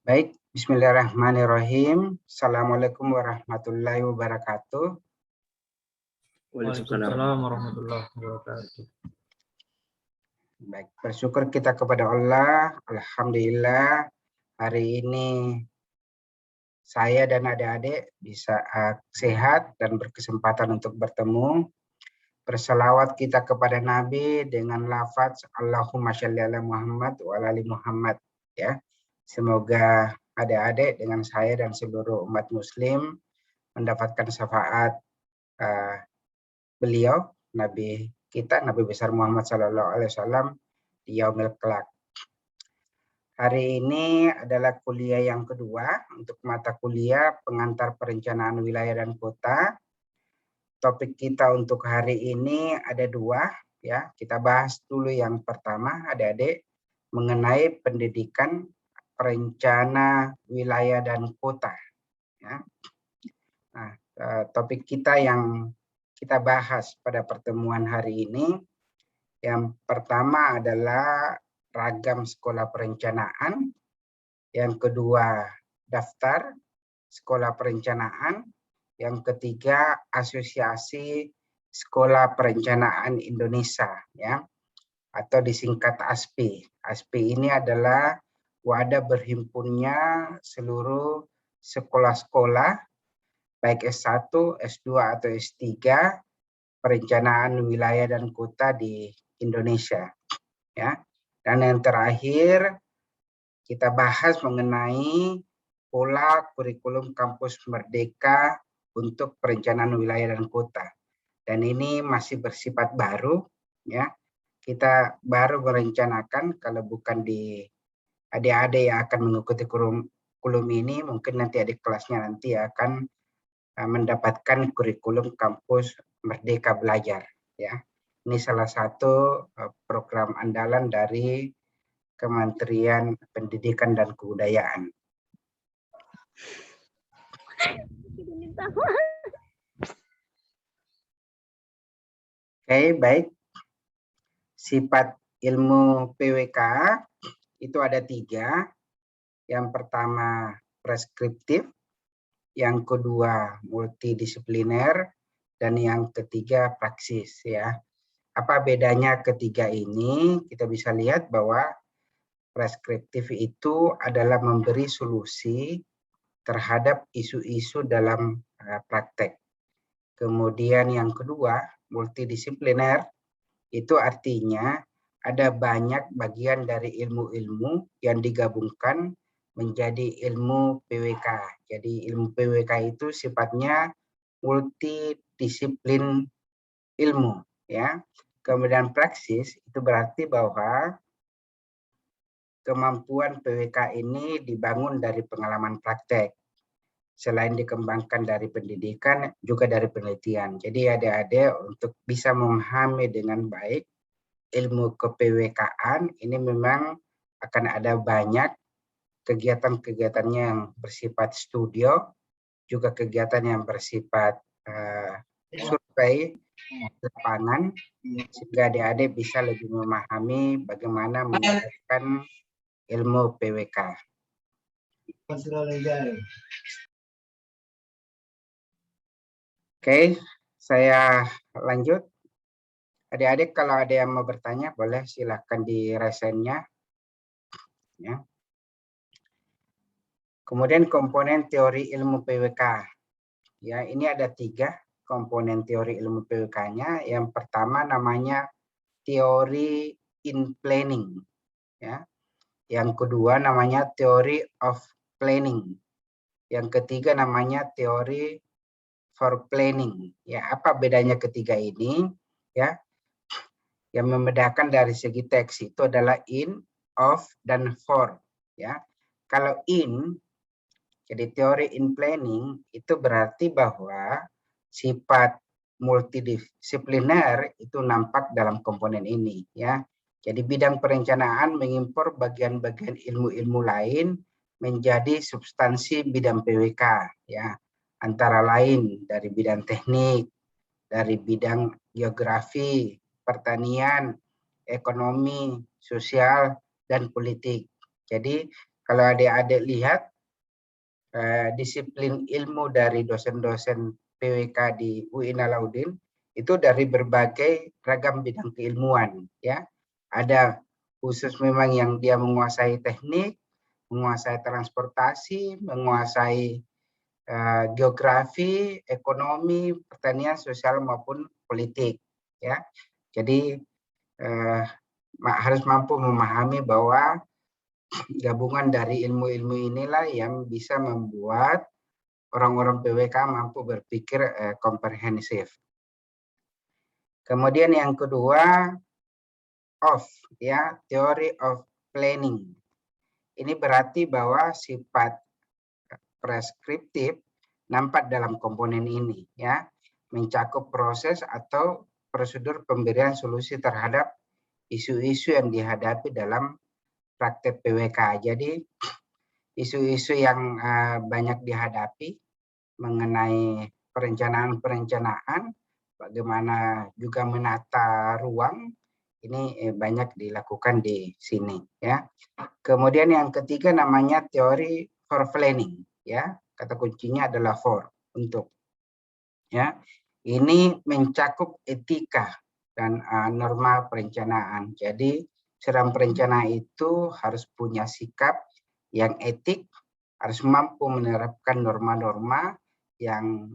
Baik, bismillahirrahmanirrahim. Assalamualaikum warahmatullahi wabarakatuh. Waalaikumsalam warahmatullahi wabarakatuh. Baik, bersyukur kita kepada Allah. Alhamdulillah, hari ini saya dan adik-adik bisa sehat dan berkesempatan untuk bertemu. Berselawat kita kepada Nabi dengan lafaz Allahumma sholli ala Muhammad wa ala ali Muhammad. Ya, semoga adik-adik dengan saya dan seluruh umat Muslim mendapatkan syafaat beliau, Nabi kita, Nabi besar Muhammad SAW di yaumil kelak. Hari ini adalah kuliah yang kedua untuk mata kuliah pengantar perencanaan wilayah dan kota. Topik kita untuk hari ini ada dua, ya. Kita bahas dulu yang pertama, adik-adik, mengenai pendidikan perencana wilayah dan kota. Ya. Nah, topik kita yang kita bahas pada pertemuan hari ini, yang pertama adalah ragam sekolah perencanaan, yang kedua daftar sekolah perencanaan, yang ketiga Asosiasi Sekolah Perencanaan Indonesia, ya, atau disingkat ASPI. ASPI ini adalah wadah berhimpunnya seluruh sekolah-sekolah baik S1, S2 atau S3 perencanaan wilayah dan kota di Indonesia, ya. Dan yang terakhir kita bahas mengenai pola kurikulum kampus merdeka untuk perencanaan wilayah dan kota. Dan ini masih bersifat baru, ya. Kita baru merencanakan, kalau bukan di adik-adik yang akan mengikuti kurikulum ini, mungkin nanti adik kelasnya nanti akan mendapatkan kurikulum kampus merdeka belajar, ya. Ini salah satu program andalan dari Kementerian Pendidikan dan Kebudayaan. Oke, baik. Sifat ilmu PWK itu ada 3. Yang pertama preskriptif, yang kedua multidisipliner, dan yang ketiga praksis, ya. Apa bedanya ketiga ini? Kita bisa lihat bahwa preskriptif itu adalah memberi solusi terhadap isu-isu dalam praktek. Kemudian yang kedua, multidisipliner, itu artinya ada banyak bagian dari ilmu-ilmu yang digabungkan menjadi ilmu PWK. Jadi ilmu PWK itu sifatnya multidisiplin ilmu, ya. Kemudian praksis itu berarti bahwa kemampuan PWK ini dibangun dari pengalaman praktek. Selain dikembangkan dari pendidikan, juga dari penelitian. Jadi adik-adik untuk bisa memahami dengan baik ilmu ke-PWK-an, ini memang akan ada banyak kegiatan-kegiatannya yang bersifat studio, juga kegiatan yang bersifat survei lapangan, sehingga adik-adik bisa lebih memahami bagaimana mendapatkan ilmu PWK. Oke, saya lanjut. Adik-adik kalau ada yang mau bertanya, boleh silahkan di resennya. Ya. Kemudian komponen teori ilmu PWK. Ya, ini ada 3 komponen teori ilmu PWK-nya. Yang pertama namanya teori in planning. Ya. Yang kedua namanya theory of planning. Yang ketiga namanya teori for planning. Ya, apa bedanya ketiga ini? Ya, yang membedakan dari segi teks itu adalah in, of, dan for. Ya, kalau in, jadi teori in planning itu berarti bahwa sifat multidisipliner itu nampak dalam komponen ini. Ya, jadi bidang perencanaan mengimpor bagian-bagian ilmu-ilmu lain menjadi substansi bidang PWK. Ya, antara lain dari bidang teknik, dari bidang geografi, pertanian, ekonomi, sosial, dan politik. Jadi kalau adik-adik lihat disiplin ilmu dari dosen-dosen PWK di UIN Alauddin itu dari berbagai ragam bidang keilmuan, ya. Ada khusus memang yang dia menguasai teknik, menguasai transportasi, menguasai geografi, ekonomi, pertanian, sosial maupun politik, ya. Jadi harus mampu memahami bahwa gabungan dari ilmu-ilmu inilah yang bisa membuat orang-orang PWK mampu berpikir komprehensif. Kemudian yang kedua, theory of planning. Ini berarti bahwa sifat preskriptif nampak dalam komponen ini, ya, mencakup proses atau prosedur pemberian solusi terhadap isu-isu yang dihadapi dalam praktek PWK. Jadi isu-isu yang banyak dihadapi mengenai perencanaan, bagaimana juga menata ruang, ini banyak dilakukan di sini, ya. Kemudian yang ketiga namanya teori for planning, ya. Kata kuncinya adalah for, untuk, ya. Ini mencakup etika dan norma perencanaan. Jadi seorang perencana itu harus punya sikap yang etik, harus mampu menerapkan norma-norma yang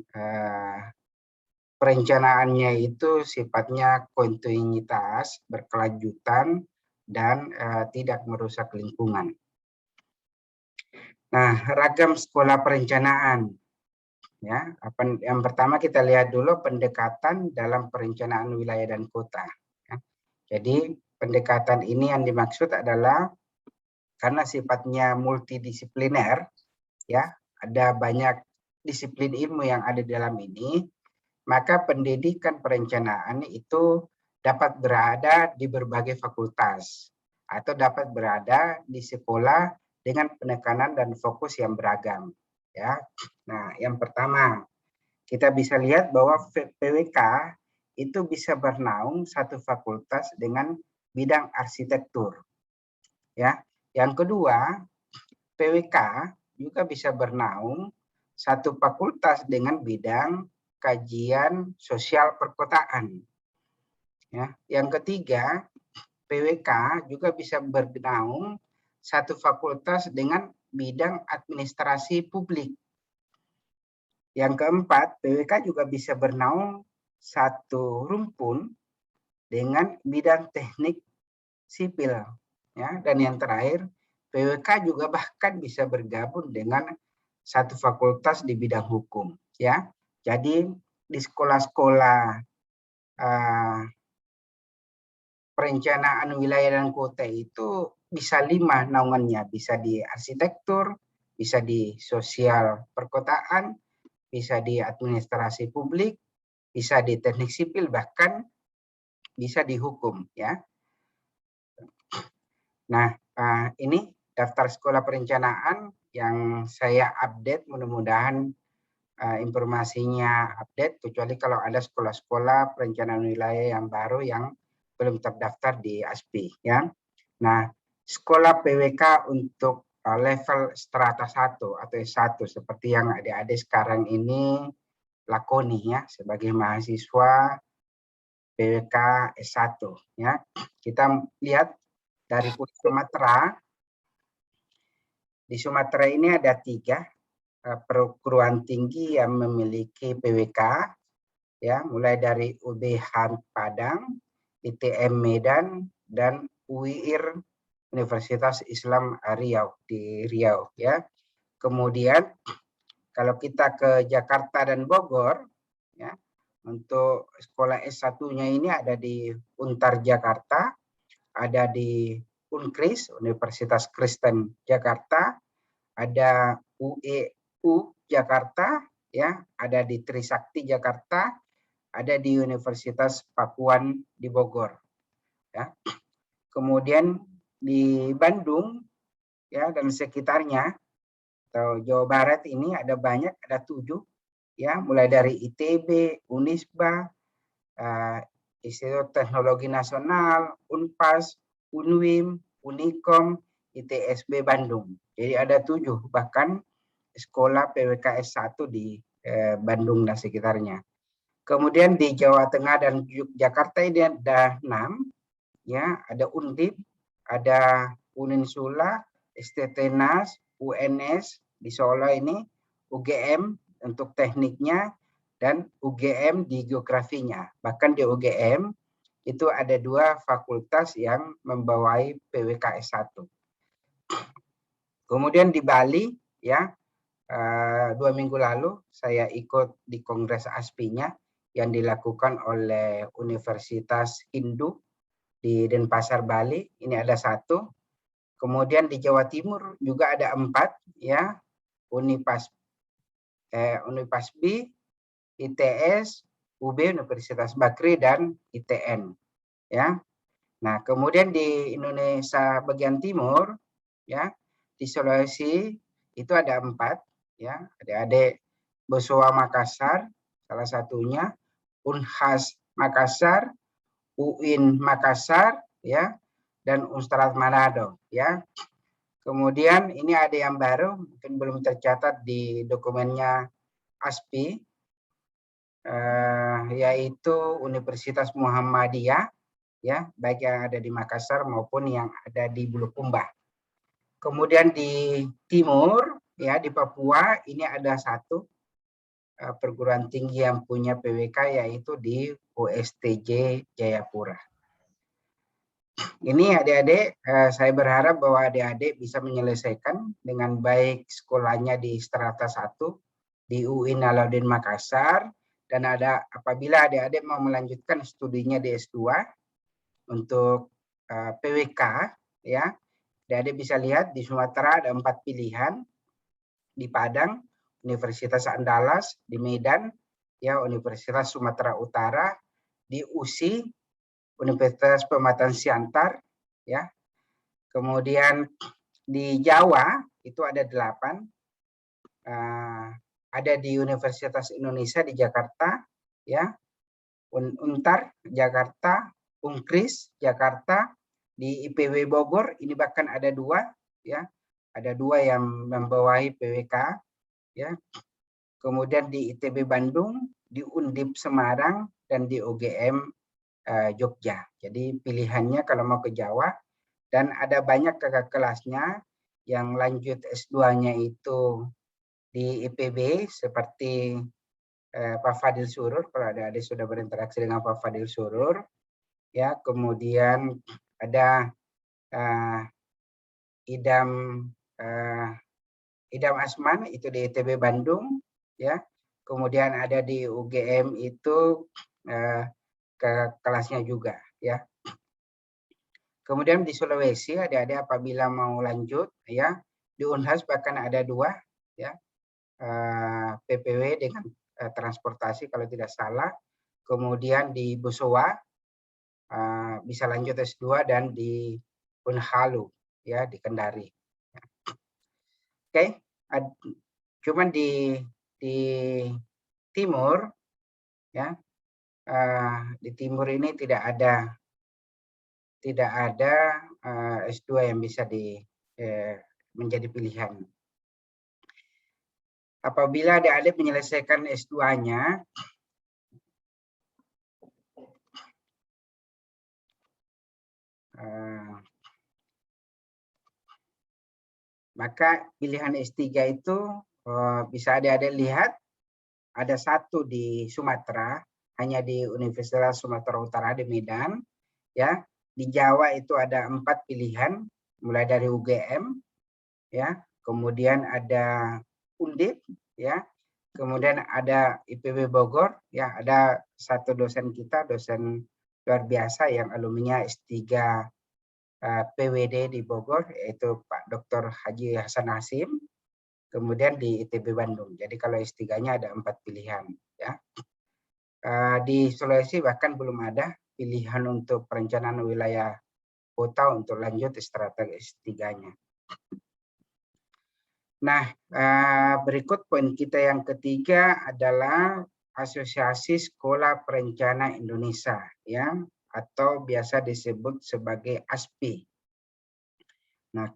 perencanaannya itu sifatnya kontinuitas, berkelanjutan, dan tidak merusak lingkungan. Nah, ragam sekolah perencanaan. Ya, yang pertama kita lihat dulu pendekatan dalam perencanaan wilayah dan kota. Ya. Jadi pendekatan ini yang dimaksud adalah karena sifatnya multidisipliner, ya, ada banyak disiplin ilmu yang ada di dalam ini, maka pendidikan perencanaan itu dapat berada di berbagai fakultas atau dapat berada di sekolah dengan penekanan dan fokus yang beragam, ya. Nah, yang pertama kita bisa lihat bahwa PWK itu bisa bernaung satu fakultas dengan bidang arsitektur, ya. Yang kedua, PWK juga bisa bernaung satu fakultas dengan bidang kajian sosial perkotaan. Ya. Yang ketiga, PWK juga bisa bernaung satu fakultas dengan bidang administrasi publik. Yang keempat, PWK juga bisa bernaung satu rumpun dengan bidang teknik sipil. Ya. Dan yang terakhir, PWK juga bahkan bisa bergabung dengan satu fakultas di bidang hukum. Ya. Jadi di sekolah-sekolah perencanaan wilayah dan kota itu bisa 5 naungannya, bisa di arsitektur, bisa di sosial perkotaan, bisa di administrasi publik, bisa di teknik sipil, bahkan bisa di hukum, ya. Nah, ini daftar sekolah perencanaan yang saya update, mudah-mudahan informasinya update, kecuali kalau ada sekolah-sekolah perencanaan wilayah yang baru yang belum terdaftar di ASPI, ya. Nah, sekolah PWK untuk level strata 1 atau S1 seperti yang adik-adik sekarang ini lakoni, ya, sebagai mahasiswa PWK S1, ya. Kita lihat dari Sumatera. Di Sumatera ini ada 3 perguruan tinggi yang memiliki PWK, ya, mulai dari UBH Padang, ITM Medan, dan UIIR Universitas Islam Riau di Riau, ya. Kemudian kalau kita ke Jakarta dan Bogor, ya, untuk sekolah S1-nya ini ada di Untar Jakarta, ada di Unkris Universitas Kristen Jakarta, ada UEU Jakarta, ya, ada di Trisakti Jakarta, ada di Universitas Pakuan di Bogor, ya. Kemudian di Bandung, ya, dan sekitarnya atau Jawa Barat ini ada banyak, ada 7, ya, mulai dari ITB, Unisba, Institut Teknologi Nasional, Unpas, Unwim, Unikom, ITSB Bandung. Jadi ada 7 bahkan sekolah PWKS 1 di Bandung dan sekitarnya. Kemudian di Jawa Tengah dan Yogyakarta ini ada 6, ya, ada Undip, ada Uninsula, STTNAS, UNS di Solo ini, UGM untuk tekniknya, dan UGM di geografinya. Bahkan di UGM itu ada 2 fakultas yang membawai PWKS 1. Kemudian di Bali, ya, 2 minggu lalu saya ikut di kongres ASPI-nya yang dilakukan oleh Universitas Hindu di Denpasar, Bali. Ini ada 1. Kemudian di Jawa Timur juga ada 4, ya, Unipasbi, ITS, UB Universitas Bakri, dan ITN. Ya. Nah, kemudian di Indonesia bagian timur, ya, di Sulawesi itu ada 4, ya, adik-adik Bosowa Makassar, salah satunya, Unhas Makassar, UIN Makassar, ya, dan Unstrat Manado, ya. Kemudian ini ada yang baru, mungkin belum tercatat di dokumennya ASPI, yaitu Universitas Muhammadiyah, ya, baik yang ada di Makassar maupun yang ada di Bulukumba. Kemudian di timur, ya, di Papua ini ada 1 perguruan tinggi yang punya PWK, yaitu di USTJ Jayapura. Ini adik-adik, saya berharap bahwa adik-adik bisa menyelesaikan dengan baik sekolahnya di strata 1 di UIN Alauddin Makassar, dan apabila adik-adik mau melanjutkan studinya di S2 untuk PWK, ya, adik-adik bisa lihat di Sumatera ada 4 pilihan, di Padang Universitas Andalas, di Medan, ya, Universitas Sumatera Utara, di USI Universitas Pematang Siantar, ya. Kemudian di Jawa itu ada 8, ada di Universitas Indonesia di Jakarta, ya, Untar Jakarta, Unkris Jakarta, di IPW Bogor ini bahkan ada 2, ya, ada 2 yang membawahi PWK, ya. Kemudian di ITB Bandung, di Undip Semarang, dan di UGM Jogja. Jadi pilihannya kalau mau ke Jawa, dan ada banyak kakak kelasnya yang lanjut S2-nya itu di IPB seperti Pak Fadil Surur, kalau adik-adik sudah berinteraksi dengan Pak Fadil Surur, ya. Kemudian ada Idam Asman itu di ITB Bandung, ya. Kemudian ada di UGM itu ke kelasnya juga, ya. Kemudian di Sulawesi ada apabila mau lanjut, ya, di Unhas bahkan ada 2, ya, PPW dengan transportasi kalau tidak salah. Kemudian di Bosowa bisa lanjut S2, dan di Unhalu, ya, di Kendari. Oke, cuman di timur, ya, di timur ini tidak ada S2 yang bisa menjadi pilihan. Apabila adik-adik menyelesaikan S2-nya, maka pilihan S3 itu bisa adik-adik lihat, ada 1 di Sumatera, hanya di Universitas Sumatera Utara di Medan, ya. Di Jawa itu ada 4 pilihan, mulai dari UGM, ya. Kemudian ada Undip, ya. Kemudian ada IPB Bogor, ya, ada 1 dosen kita, dosen luar biasa yang alumninya S3 PWD di Bogor, yaitu Pak Dr. Haji Hasan Hasim. Kemudian di ITB Bandung. Jadi kalau S3-nya ada 4 pilihan, ya. Di Sulawesi bahkan belum ada pilihan untuk perencanaan wilayah kota untuk lanjut strategi S3-nya. Nah, berikut poin kita yang ketiga adalah Asosiasi Sekolah Perencana Indonesia, ya, atau biasa disebut sebagai ASPI. Nah,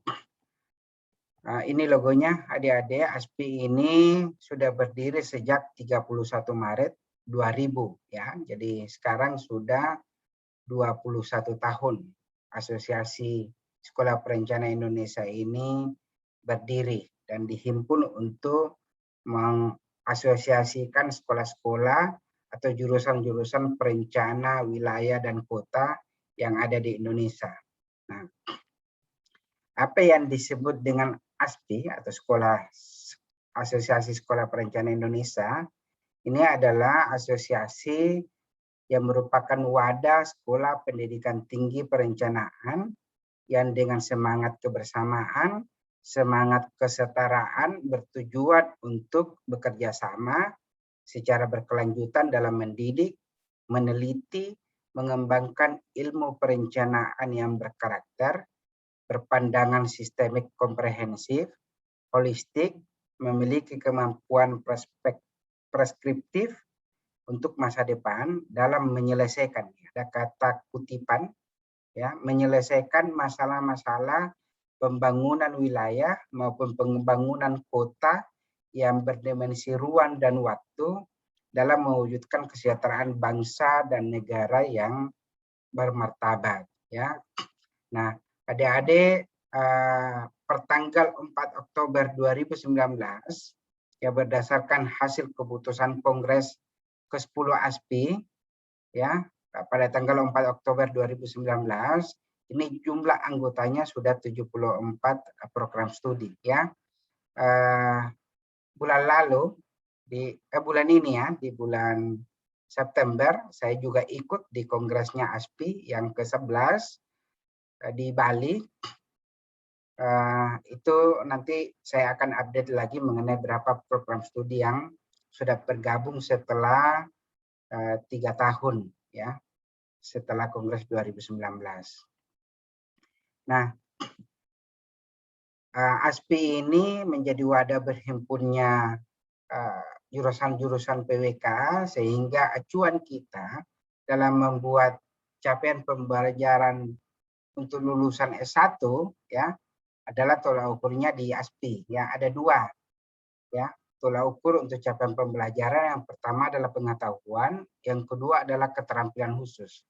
Ini logonya adik-adik. ASPI ini sudah berdiri sejak 31 Maret 2000 ya. Jadi sekarang sudah 21 tahun Asosiasi Sekolah Perencanaan Indonesia ini berdiri dan dihimpun untuk mengasosiasikan sekolah-sekolah atau jurusan-jurusan perencana wilayah dan kota yang ada di Indonesia. Nah, apa yang disebut dengan ASPI atau Asosiasi Sekolah Perencanaan Indonesia, ini adalah asosiasi yang merupakan wadah sekolah pendidikan tinggi perencanaan yang dengan semangat kebersamaan, semangat kesetaraan bertujuan untuk bekerja sama secara berkelanjutan dalam mendidik, meneliti, mengembangkan ilmu perencanaan yang berkarakter, berpandangan sistemik komprehensif, holistik, memiliki kemampuan preskriptif untuk masa depan dalam menyelesaikan, ada kata kutipan, ya, menyelesaikan masalah-masalah pembangunan wilayah maupun pembangunan kota yang berdimensi ruang dan waktu dalam mewujudkan kesejahteraan bangsa dan negara yang bermartabat. Ya, nah, adik-adik, pertanggal 4 Oktober 2019 ya berdasarkan hasil keputusan Kongres ke-10 ASPI ya pada tanggal 4 Oktober 2019 ini jumlah anggotanya sudah 74 program studi ya. Bulan lalu bulan ini ya, di bulan September saya juga ikut di kongresnya ASPI yang ke-11 di Bali. Itu nanti saya akan update lagi mengenai berapa program studi yang sudah bergabung setelah 3 tahun ya, setelah Kongres 2019. Nah, ASPI ini menjadi wadah berhimpunnya jurusan-jurusan PWK sehingga acuan kita dalam membuat capaian pembelajaran untuk lulusan S1 ya adalah tolak ukurnya di ASPI ya, ada dua ya tolak ukur untuk capaian pembelajaran. Yang pertama adalah pengetahuan, yang kedua adalah keterampilan khusus.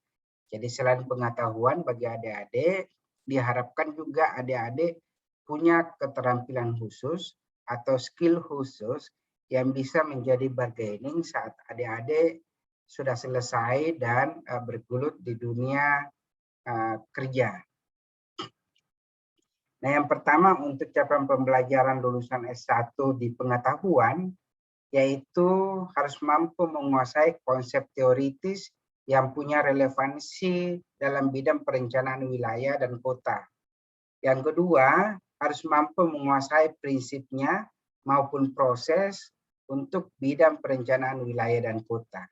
Jadi selain pengetahuan bagi adik-adik diharapkan juga adik-adik punya keterampilan khusus atau skill khusus yang bisa menjadi bargaining saat adik-adik sudah selesai dan bergelut di dunia kerja. Nah, yang pertama untuk capaian pembelajaran lulusan S1 di pengetahuan, yaitu harus mampu menguasai konsep teoritis yang punya relevansi dalam bidang perencanaan wilayah dan kota. Yang kedua, harus mampu menguasai prinsipnya maupun proses untuk bidang perencanaan wilayah dan kota.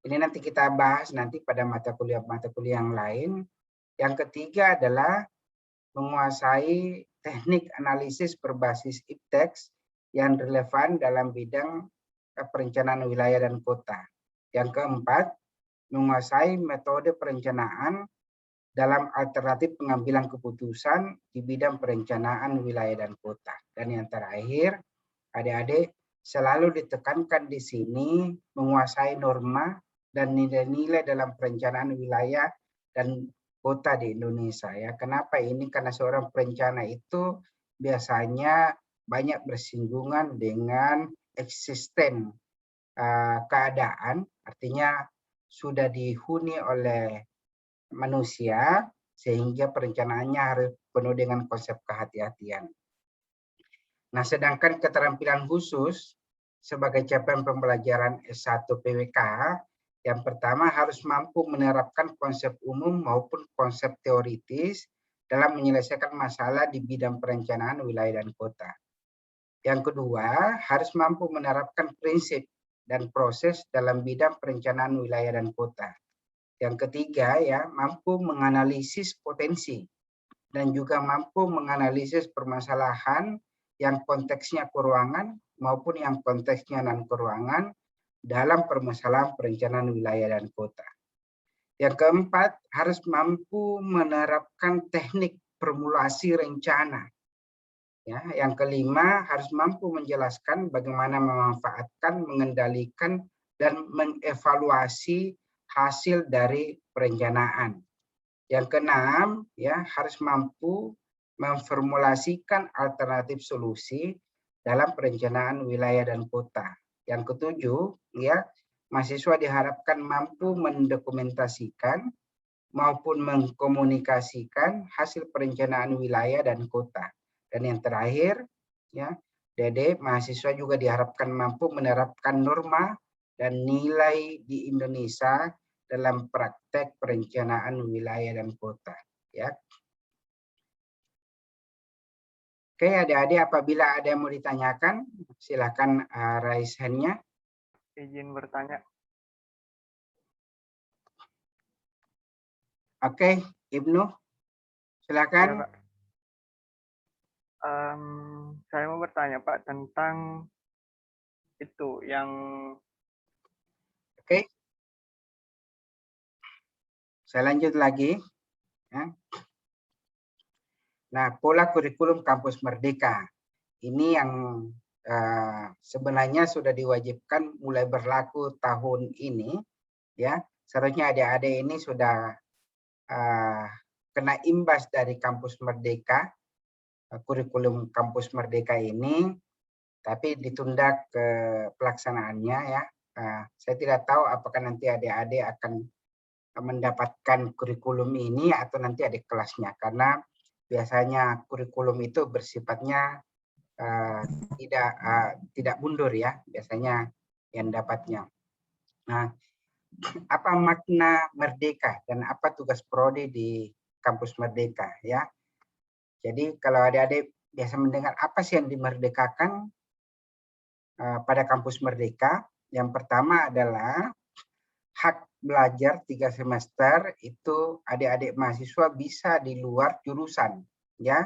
Ini nanti kita bahas nanti pada mata kuliah yang lain. Yang ketiga adalah menguasai teknik analisis berbasis ipteks yang relevan dalam bidang perencanaan wilayah dan kota. Yang keempat, menguasai metode perencanaan dalam alternatif pengambilan keputusan di bidang perencanaan wilayah dan kota. Dan yang terakhir, adik-adik selalu ditekankan di sini menguasai norma dan nilai-nilai dalam perencanaan wilayah dan kota di Indonesia ya. Kenapa ini? Karena seorang perencana itu biasanya banyak bersinggungan dengan eksisten keadaan, artinya sudah dihuni oleh manusia sehingga perencanaannya harus penuh dengan konsep kehati-hatian. Nah, sedangkan keterampilan khusus sebagai capaian pembelajaran S1 PWK, yang pertama harus mampu menerapkan konsep umum maupun konsep teoritis dalam menyelesaikan masalah di bidang perencanaan wilayah dan kota. Yang kedua, harus mampu menerapkan prinsip dan proses dalam bidang perencanaan wilayah dan kota. Yang ketiga, ya, mampu menganalisis potensi dan juga mampu menganalisis permasalahan yang konteksnya keuangan maupun yang konteksnya non-keuangan dalam permasalahan perencanaan wilayah dan kota. Yang keempat, harus mampu menerapkan teknik formulasi rencana Ya, yang kelima, harus mampu menjelaskan bagaimana memanfaatkan, mengendalikan, dan mengevaluasi hasil dari perencanaan. Yang keenam, ya, harus mampu memformulasikan alternatif solusi dalam perencanaan wilayah dan kota. Yang ketujuh, ya, mahasiswa diharapkan mampu mendokumentasikan maupun mengkomunikasikan hasil perencanaan wilayah dan kota. Dan yang terakhir, ya, Dede, mahasiswa juga diharapkan mampu menerapkan norma dan nilai di Indonesia dalam praktek perencanaan wilayah dan kota. Ya. Oke, adik-adik, apabila ada yang mau ditanyakan, silakan raise hand-nya. Izin bertanya. Oke, Ibnu, silakan. Ya, Pak. Saya mau bertanya, Pak, tentang itu yang Oke. Saya lanjut lagi. Ya. Nah, pola kurikulum kampus Merdeka. Ini yang sebenarnya sudah diwajibkan mulai berlaku tahun ini. Ya, seharusnya adik-adik ini sudah kena imbas dari kampus Merdeka, kurikulum kampus Merdeka ini, tapi ditunda ke pelaksanaannya ya. Saya tidak tahu apakah nanti adik-adik akan mendapatkan kurikulum ini atau nanti adik kelasnya, karena biasanya kurikulum itu bersifatnya tidak mundur ya, biasanya yang dapatnya. Nah, apa makna merdeka dan apa tugas prodi di kampus Merdeka ya? Jadi kalau adik-adik biasa mendengar apa sih yang dimerdekakan pada kampus Merdeka, yang pertama adalah hak belajar 3 semester itu adik-adik mahasiswa bisa di luar jurusan ya,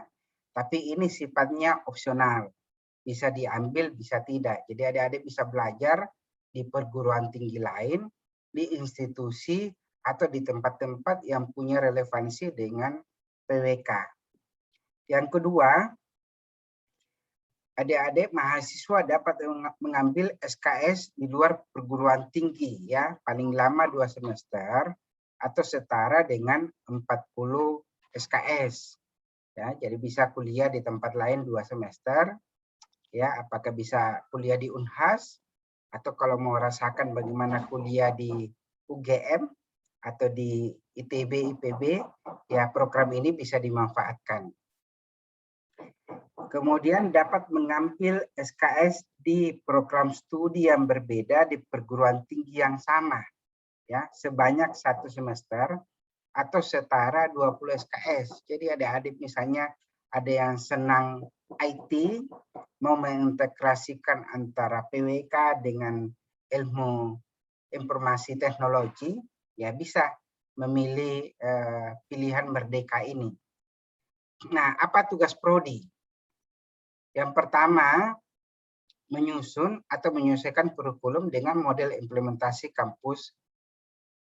tapi ini sifatnya opsional, bisa diambil bisa tidak. Jadi adik-adik bisa belajar di perguruan tinggi lain, di institusi atau di tempat-tempat yang punya relevansi dengan PWK. Yang kedua, adik-adik mahasiswa dapat mengambil SKS di luar perguruan tinggi ya, paling lama 2 semester atau setara dengan 40 SKS. Ya, jadi bisa kuliah di tempat lain 2 semester. Ya, apakah bisa kuliah di Unhas atau kalau mau rasakan bagaimana kuliah di UGM atau di ITB, IPB, ya program ini bisa dimanfaatkan. Kemudian dapat mengambil SKS di program studi yang berbeda di perguruan tinggi yang sama, ya, sebanyak 1 semester atau setara 20 SKS. Jadi adik-adik misalnya ada yang senang IT, mau mengintegrasikan antara PWK dengan ilmu informasi teknologi, ya bisa memilih pilihan Merdeka ini. Nah, apa tugas prodi? Yang pertama, menyusun atau menyelesaikan kurikulum dengan model implementasi kampus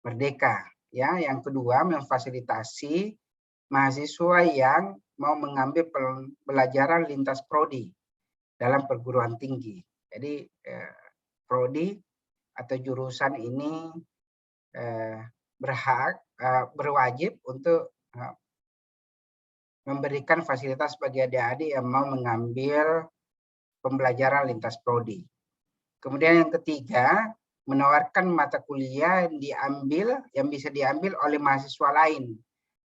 Merdeka. Ya, yang kedua, memfasilitasi mahasiswa yang mau mengambil pembelajaran lintas prodi dalam perguruan tinggi. Jadi prodi atau jurusan ini berwajib untuk memberikan fasilitas bagi adik-adik yang mau mengambil pembelajaran lintas prodi. Kemudian yang ketiga, menawarkan mata kuliah yang bisa diambil oleh mahasiswa lain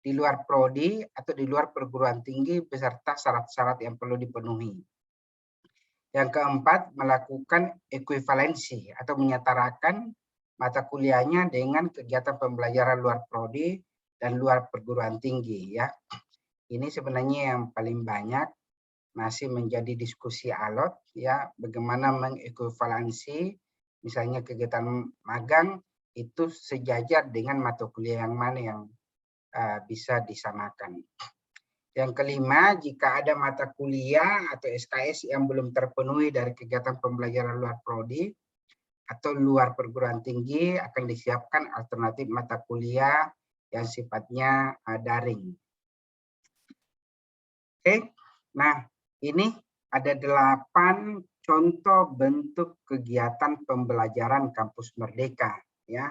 di luar prodi atau di luar perguruan tinggi beserta syarat-syarat yang perlu dipenuhi. Yang keempat, melakukan ekuivalensi atau menyetarakan mata kuliahnya dengan kegiatan pembelajaran luar prodi dan luar perguruan tinggi ya. Ini sebenarnya yang paling banyak masih menjadi diskusi alot ya, bagaimana mengekuivalensi misalnya kegiatan magang itu sejajar dengan mata kuliah yang mana yang bisa disamakan. Yang kelima, jika ada mata kuliah atau SKS yang belum terpenuhi dari kegiatan pembelajaran luar prodi atau luar perguruan tinggi, akan disiapkan alternatif mata kuliah yang sifatnya daring. Oke, nah Ini ada 8 contoh bentuk kegiatan pembelajaran Kampus Merdeka, ya.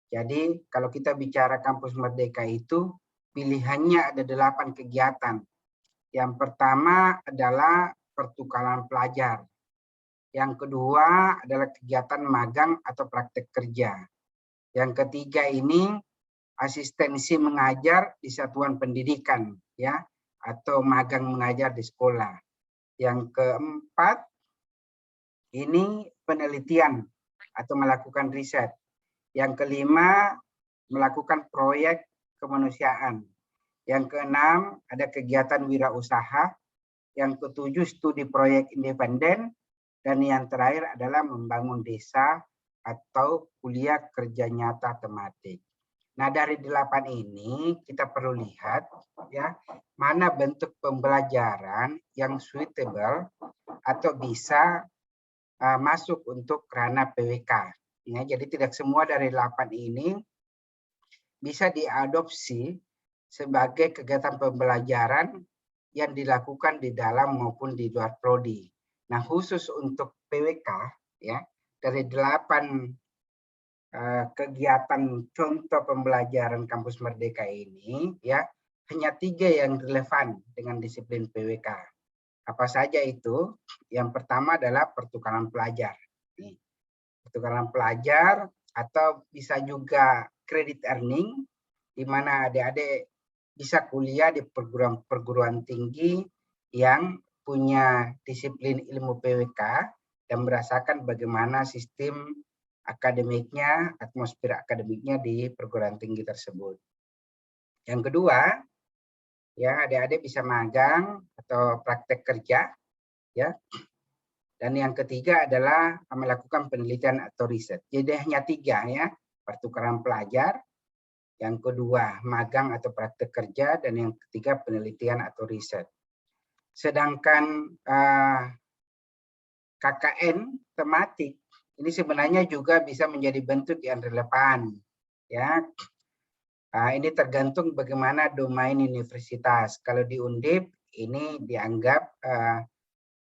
Jadi kalau kita bicara Kampus Merdeka itu pilihannya ada 8 kegiatan. Yang pertama adalah pertukaran pelajar. Yang kedua adalah kegiatan magang atau praktek kerja. Yang ketiga ini asistensi mengajar di satuan pendidikan, ya, atau magang mengajar di sekolah. Yang keempat ini penelitian atau melakukan riset. Yang kelima melakukan proyek kemanusiaan. Yang keenam ada kegiatan wirausaha. Yang ketujuh studi proyek independen. Dan yang terakhir adalah membangun desa atau kuliah kerja nyata tematik. Nah, dari 8 ini kita perlu lihat ya mana bentuk pembelajaran yang suitable atau bisa masuk untuk ranah PWK. Ya, jadi tidak semua dari 8 ini bisa diadopsi sebagai kegiatan pembelajaran yang dilakukan di dalam maupun di luar prodi. Nah, khusus untuk PWK ya, dari 8 kegiatan contoh pembelajaran Kampus Merdeka ini ya, hanya 3 yang relevan dengan disiplin PWK. Apa saja itu? Yang pertama adalah pertukaran pelajar. Nih, pertukaran pelajar atau bisa juga credit earning, di mana adik-adik bisa kuliah di perguruan tinggi yang punya disiplin ilmu PWK dan merasakan bagaimana sistem akademiknya, atmosfer akademiknya di perguruan tinggi tersebut. Yang kedua, ya adik-adik bisa magang atau praktek kerja, ya. Dan yang ketiga adalah melakukan penelitian atau riset. Jadi hanya 3 ya, pertukaran pelajar, yang kedua magang atau praktek kerja, dan yang ketiga penelitian atau riset. Sedangkan KKN tematik ini sebenarnya juga bisa menjadi bentuk yang relevan, ya. Ini tergantung bagaimana domain universitas. Kalau di Undip ini dianggap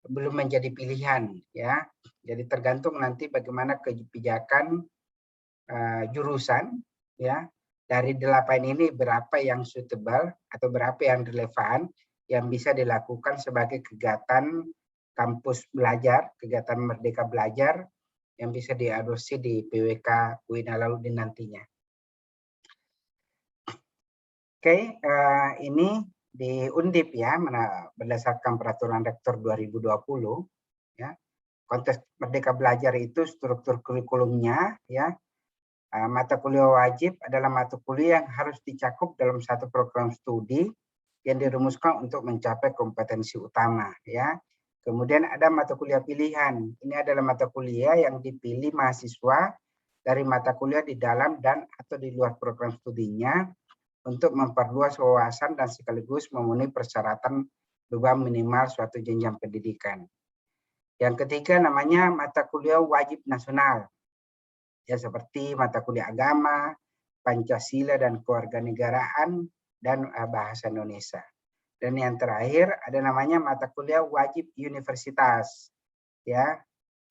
belum menjadi pilihan, ya. Jadi tergantung nanti bagaimana kebijakan jurusan, ya. Dari 8 ini berapa yang suitable atau berapa yang relevan yang bisa dilakukan sebagai kegiatan kampus belajar, kegiatan Merdeka Belajar yang bisa diadopsi di PWK UIN Alauddin nantinya. Oke, ini di Undip ya, berdasarkan peraturan rektor 2020 ya. Konteks Merdeka Belajar itu struktur kurikulumnya ya. Mata kuliah wajib adalah mata kuliah yang harus dicakup dalam satu program studi yang dirumuskan untuk mencapai kompetensi utama ya. Kemudian ada mata kuliah pilihan. Ini adalah mata kuliah yang dipilih mahasiswa dari mata kuliah di dalam dan atau di luar program studinya untuk memperluas wawasan dan sekaligus memenuhi persyaratan beban minimal suatu jenjang pendidikan. Yang ketiga namanya mata kuliah wajib nasional. Ya seperti mata kuliah agama, Pancasila dan kewarganegaraan dan bahasa Indonesia. Dan yang terakhir ada namanya mata kuliah wajib universitas, ya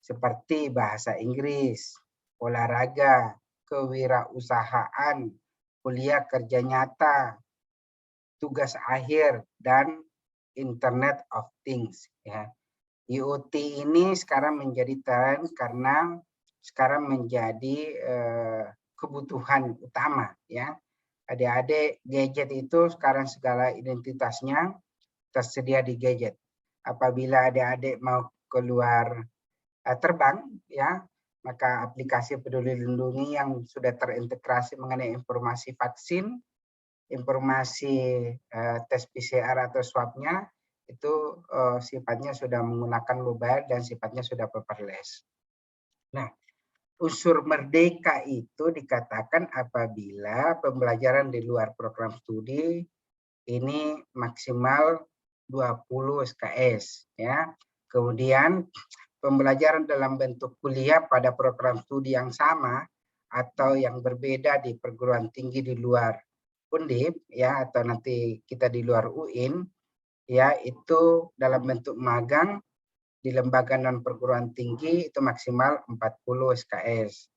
seperti bahasa Inggris, olahraga, kewirausahaan, kuliah kerja nyata, tugas akhir, dan Internet of Things. Ya. IoT ini sekarang menjadi tren karena sekarang menjadi kebutuhan utama, ya. Adik-adik gadget itu sekarang segala identitasnya tersedia di gadget. Apabila adik-adik mau keluar terbang, ya, maka aplikasi Peduli Lindungi yang sudah terintegrasi mengenai informasi vaksin, informasi tes PCR atau swabnya itu sifatnya sudah menggunakan mobile dan sifatnya sudah paperless. Nah, unsur merdeka itu dikatakan apabila pembelajaran di luar program studi ini maksimal 20 SKS ya. Kemudian pembelajaran dalam bentuk kuliah pada program studi yang sama atau yang berbeda di perguruan tinggi di luar Undip ya atau nanti kita di luar UIN ya itu dalam bentuk magang di lembaga non perguruan tinggi itu maksimal 40 SKS.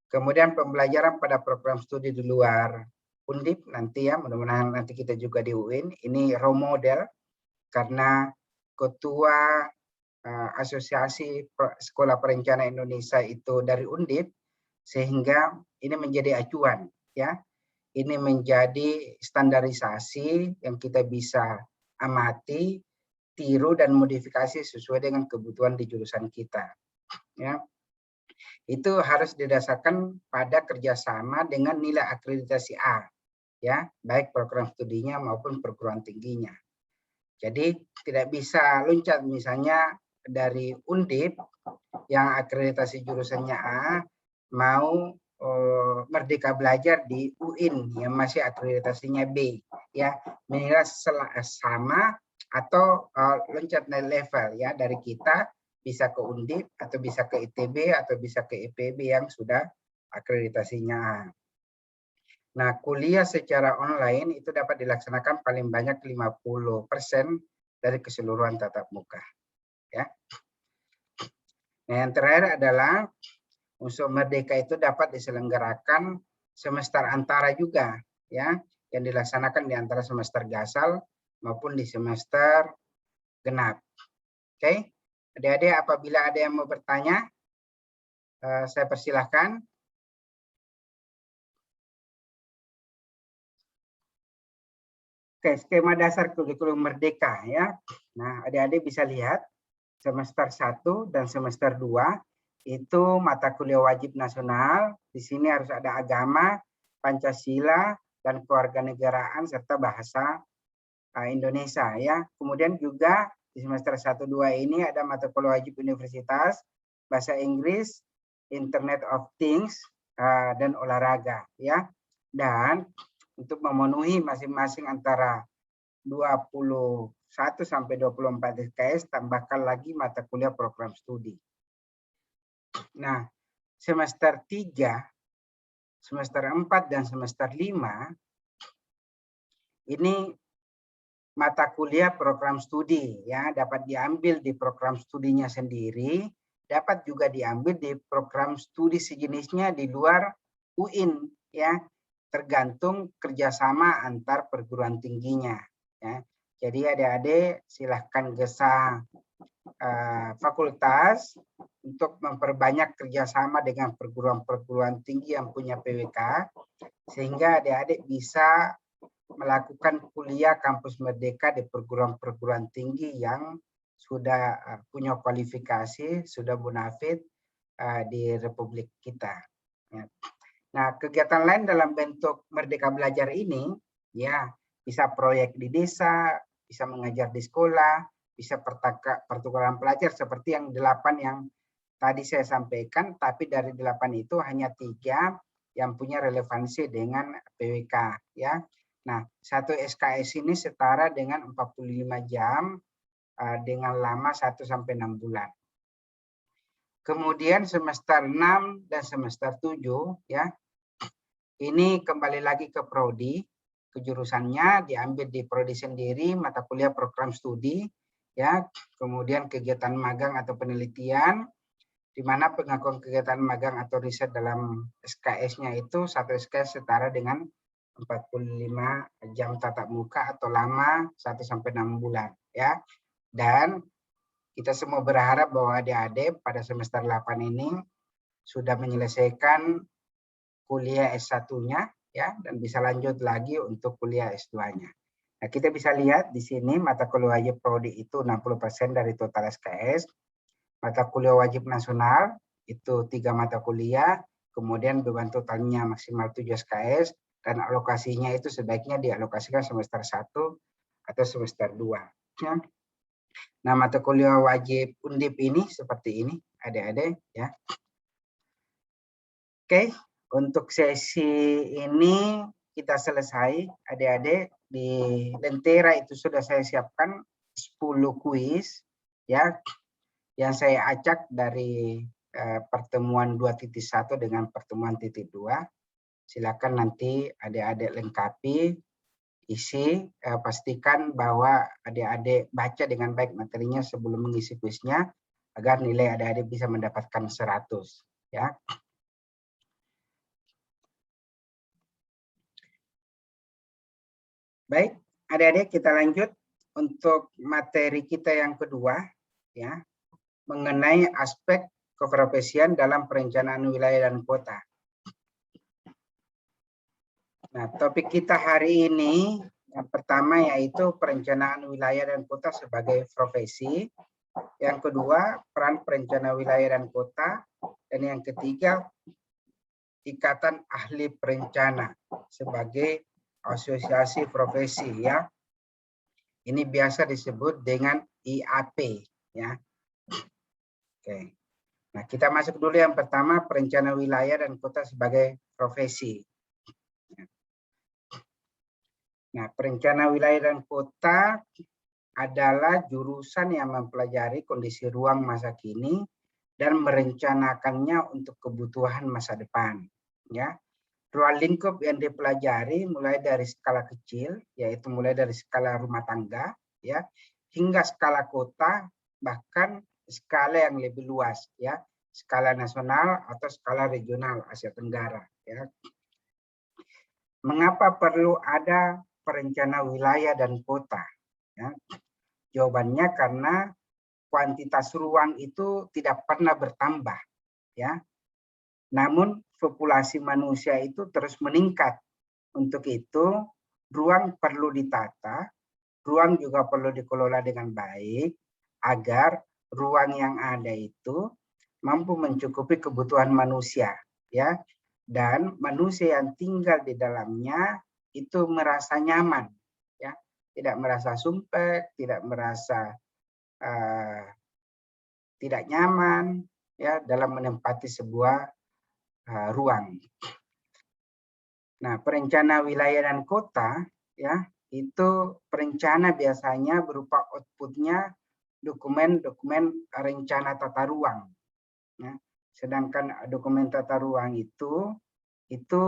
Kemudian pembelajaran pada program studi di luar Undip nanti ya, mudah-mudahan nanti kita juga di UIN, ini role model karena ketua Asosiasi Sekolah Perencana Indonesia itu dari Undip, sehingga ini menjadi acuan ya. Ini menjadi standarisasi yang kita bisa amati, tiru dan modifikasi sesuai dengan kebutuhan di jurusan kita. Ya. Itu harus didasarkan pada kerjasama dengan nilai akreditasi A, ya, baik program studinya maupun perguruan tingginya. Jadi tidak bisa loncat misalnya dari Undip yang akreditasi jurusannya A mau Merdeka Belajar di UIN yang masih akreditasinya B, ya, menilai sama atau loncat naik level ya, dari kita bisa ke Undip atau bisa ke ITB atau bisa ke IPB yang sudah akreditasinya A. Nah, kuliah secara online itu dapat dilaksanakan paling banyak 50% dari keseluruhan tatap muka. Ya. Nah, yang terakhir adalah unsur merdeka itu dapat diselenggarakan semester antara juga, ya, yang dilaksanakan di antara semester gasal maupun di semester genap. Oke, adik-adik apabila ada yang mau bertanya, saya persilahkan. Oke, skema dasar kurikulum merdeka ya. Nah, adik-adik bisa lihat semester 1 dan semester 2 itu mata kuliah wajib nasional. Di sini harus ada agama, Pancasila, dan kewarganegaraan serta bahasa Indonesia ya. Kemudian juga di semester 1 2 ini ada mata kuliah wajib universitas, bahasa Inggris, Internet of Things, dan olahraga ya. Dan untuk memenuhi masing-masing antara 21 sampai 24 SKS, tambahkan lagi mata kuliah program studi. Nah, semester 3, semester 4, dan semester 5, ini mata kuliah program studi ya, dapat diambil di program studinya sendiri, dapat juga diambil di program studi sejenisnya di luar UIN ya, tergantung kerjasama antar perguruan tingginya ya. Jadi adik-adik silahkan gesa fakultas untuk memperbanyak kerjasama dengan perguruan-perguruan tinggi yang punya PWK, sehingga adik-adik bisa melakukan kuliah kampus merdeka di perguruan-perguruan tinggi yang sudah punya kualifikasi, sudah bonafit di Republik kita. Ya. Nah, kegiatan lain dalam bentuk Merdeka Belajar ini, ya, bisa proyek di desa, bisa mengajar di sekolah, bisa pertukaran pelajar seperti yang 8 yang tadi saya sampaikan, tapi dari 8 itu hanya 3 yang punya relevansi dengan PWK, ya. Nah, satu SKS ini setara dengan 45 jam dengan lama 1 sampai 6 bulan. Kemudian semester 6 dan semester 7 ya. Ini kembali lagi ke prodi, ke jurusannya diambil di prodi sendiri, mata kuliah program studi, ya, kemudian kegiatan magang atau penelitian, di mana pengakuan kegiatan magang atau riset dalam SKS-nya itu satu SKS setara dengan 45 jam tatap muka atau lama 1 sampai 6 bulan, ya. Dan kita semua berharap bahwa adik-adik pada semester 8 ini sudah menyelesaikan kuliah S1-nya ya, dan bisa lanjut lagi untuk kuliah S2-nya. Nah, kita bisa lihat di sini mata kuliah wajib prodi itu 60% dari total SKS. Mata kuliah wajib nasional itu 3 mata kuliah, kemudian beban totalnya maksimal 7 SKS, dan alokasinya itu sebaiknya dialokasikan semester 1 atau semester 2. Ya. Nah, mata kuliah wajib Undip ini seperti ini, adik-adik ya. Oke. Untuk sesi ini kita selesai, adik-adik. Di Lentera itu sudah saya siapkan 10 kuis ya, yang saya acak dari pertemuan 2.1 dengan pertemuan 2. Silakan nanti adik-adik lengkapi isi, pastikan bahwa adik-adik baca dengan baik materinya sebelum mengisi kuisnya agar nilai adik-adik bisa mendapatkan 100 ya. Baik, adik-adik kita lanjut untuk materi kita yang kedua ya, mengenai aspek keprofesian dalam perencanaan wilayah dan kota. Nah, topik kita hari ini yang pertama yaitu perencanaan wilayah dan kota sebagai profesi. Yang kedua, peran perencana wilayah dan kota. Dan yang ketiga, Ikatan Ahli Perencana sebagai asosiasi profesi ya. Ini biasa disebut dengan IAP ya. Oke. Nah, kita masuk dulu yang pertama, perencana wilayah dan kota sebagai profesi. Nah, perencana wilayah dan kota adalah jurusan yang mempelajari kondisi ruang masa kini dan merencanakannya untuk kebutuhan masa depan. Ya, ruang lingkup yang dipelajari mulai dari skala kecil, yaitu mulai dari skala rumah tangga, ya, hingga skala kota, bahkan skala yang lebih luas, ya, skala nasional atau skala regional Asia Tenggara. Ya. Mengapa perlu ada perencana wilayah dan kota? Ya. Jawabannya karena kuantitas ruang itu tidak pernah bertambah, ya. Namun populasi manusia itu terus meningkat. Untuk itu, ruang perlu ditata, ruang juga perlu dikelola dengan baik agar ruang yang ada itu mampu mencukupi kebutuhan manusia, ya. Dan manusia yang tinggal di dalamnya itu merasa nyaman, ya, tidak merasa sumpek, tidak merasa tidak nyaman, ya, dalam menempati sebuah ruang. Nah, perencana wilayah dan kota, ya, itu perencana biasanya berupa outputnya dokumen-dokumen rencana tata ruang. Ya. Sedangkan dokumen tata ruang itu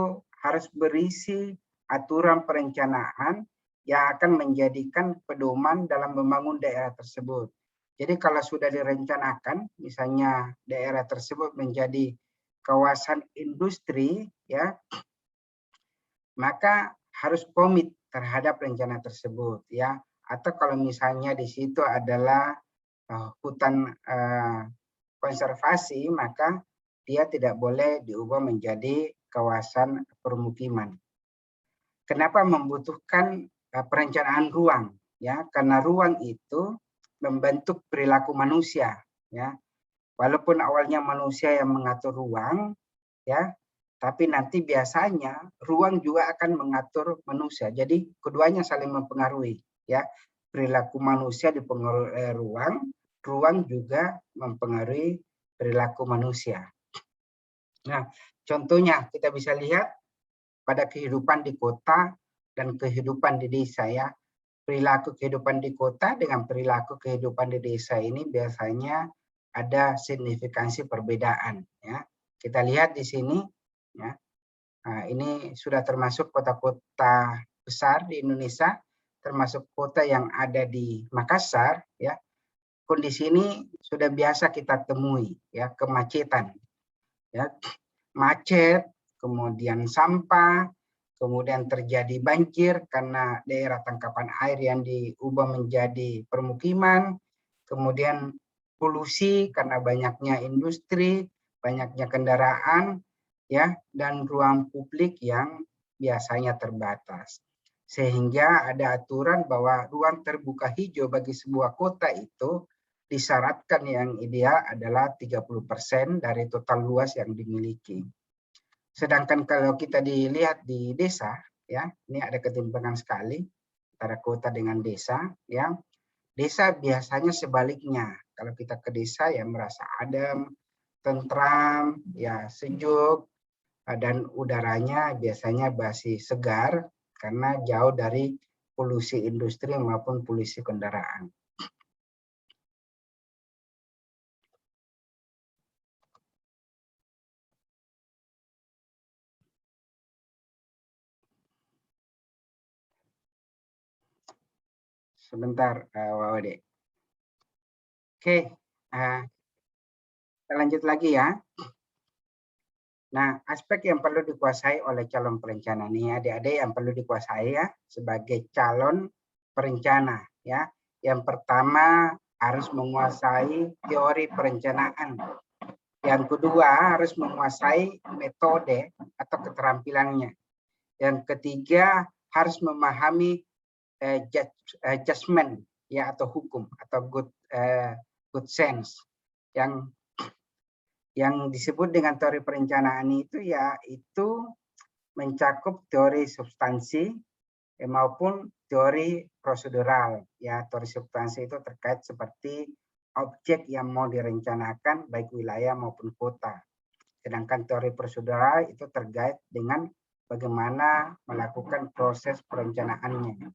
harus berisi aturan perencanaan yang akan menjadikan pedoman dalam membangun daerah tersebut. Jadi kalau sudah direncanakan, misalnya daerah tersebut menjadi kawasan industri, ya, maka harus komit terhadap rencana tersebut, ya. Atau kalau misalnya di situ adalah hutan konservasi, maka dia tidak boleh diubah menjadi kawasan permukiman. Kenapa membutuhkan perencanaan ruang? Ya, karena ruang itu membentuk perilaku manusia. Ya, walaupun awalnya manusia yang mengatur ruang, ya, tapi nanti biasanya ruang juga akan mengatur manusia. Jadi keduanya saling mempengaruhi. Ya, perilaku manusia dipengaruhi oleh ruang, ruang juga mempengaruhi perilaku manusia. Nah, contohnya kita bisa lihat pada kehidupan di kota dan kehidupan di desa ya. Perilaku kehidupan di kota dengan perilaku kehidupan di desa ini biasanya ada signifikansi perbedaan ya. Kita lihat di sini ya. Nah, ini sudah termasuk kota-kota besar di Indonesia, termasuk kota yang ada di Makassar ya. Kondisi ini sudah biasa kita temui ya, kemacetan ya, macet, kemudian sampah, kemudian terjadi banjir karena daerah tangkapan air yang diubah menjadi permukiman, kemudian polusi karena banyaknya industri, banyaknya kendaraan, ya, dan ruang publik yang biasanya terbatas. Sehingga ada aturan bahwa ruang terbuka hijau bagi sebuah kota itu disyaratkan yang ideal adalah 30% dari total luas yang dimiliki. Sedangkan kalau kita dilihat di desa, ya, ini ada ketimpangan sekali antara kota dengan desa, ya. Desa biasanya sebaliknya. Kalau kita ke desa ya merasa adem, tentram, ya sejuk, dan udaranya biasanya masih segar karena jauh dari polusi industri maupun polusi kendaraan. sebentar, Wawade. Oke, kita lanjut lagi ya. Nah, aspek yang perlu dikuasai oleh calon perencana nih, adik-adik yang perlu dikuasai ya sebagai calon perencana ya. Yang pertama harus menguasai teori perencanaan. Yang kedua harus menguasai metode atau keterampilannya. Yang ketiga harus memahami judgment ya atau hukum atau good sense. Yang disebut dengan teori perencanaan itu ya itu mencakup teori substansi maupun teori prosedural ya. Teori substansi itu terkait seperti objek yang mau direncanakan baik wilayah maupun kota. Sedangkan teori prosedural itu terkait dengan bagaimana melakukan proses perencanaannya.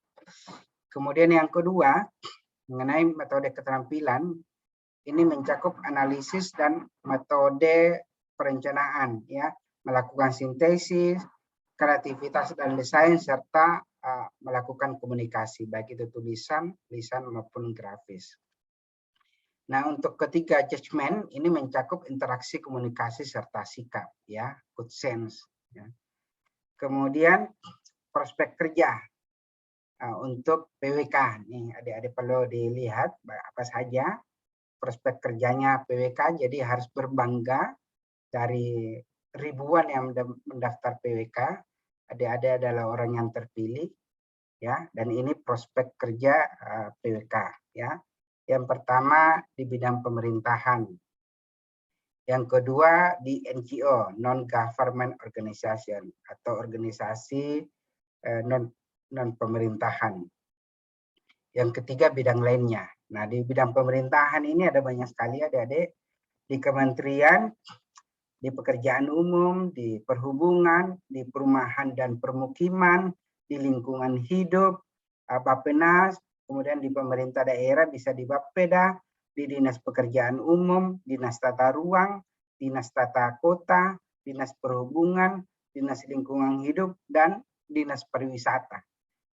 Kemudian yang kedua mengenai metode keterampilan, ini mencakup analisis dan metode perencanaan ya, melakukan sintesis, kreativitas dan desain serta melakukan komunikasi baik itu tulisan, lisan maupun grafis. Nah, untuk ketiga judgment ini mencakup interaksi komunikasi serta sikap ya, good sense ya. Kemudian prospek kerja untuk PWK nih adik-adik perlu dilihat apa saja prospek kerjanya PWK, jadi harus berbangga dari ribuan yang mendaftar PWK, adik-adik adalah orang yang terpilih, ya. Dan ini prospek kerja PWK, ya. Yang pertama di bidang pemerintahan, yang kedua di NGO (non-government organization) atau organisasi non pemerintahan. Yang ketiga bidang lainnya. Nah, di bidang pemerintahan ini ada banyak sekali adik-adik, di kementerian, di pekerjaan umum, di perhubungan, di perumahan dan permukiman, di lingkungan hidup, Bappenas, kemudian di pemerintah daerah bisa di Bapeda, di dinas pekerjaan umum, dinas tata ruang, dinas tata kota, dinas perhubungan, dinas lingkungan hidup, dan dinas pariwisata.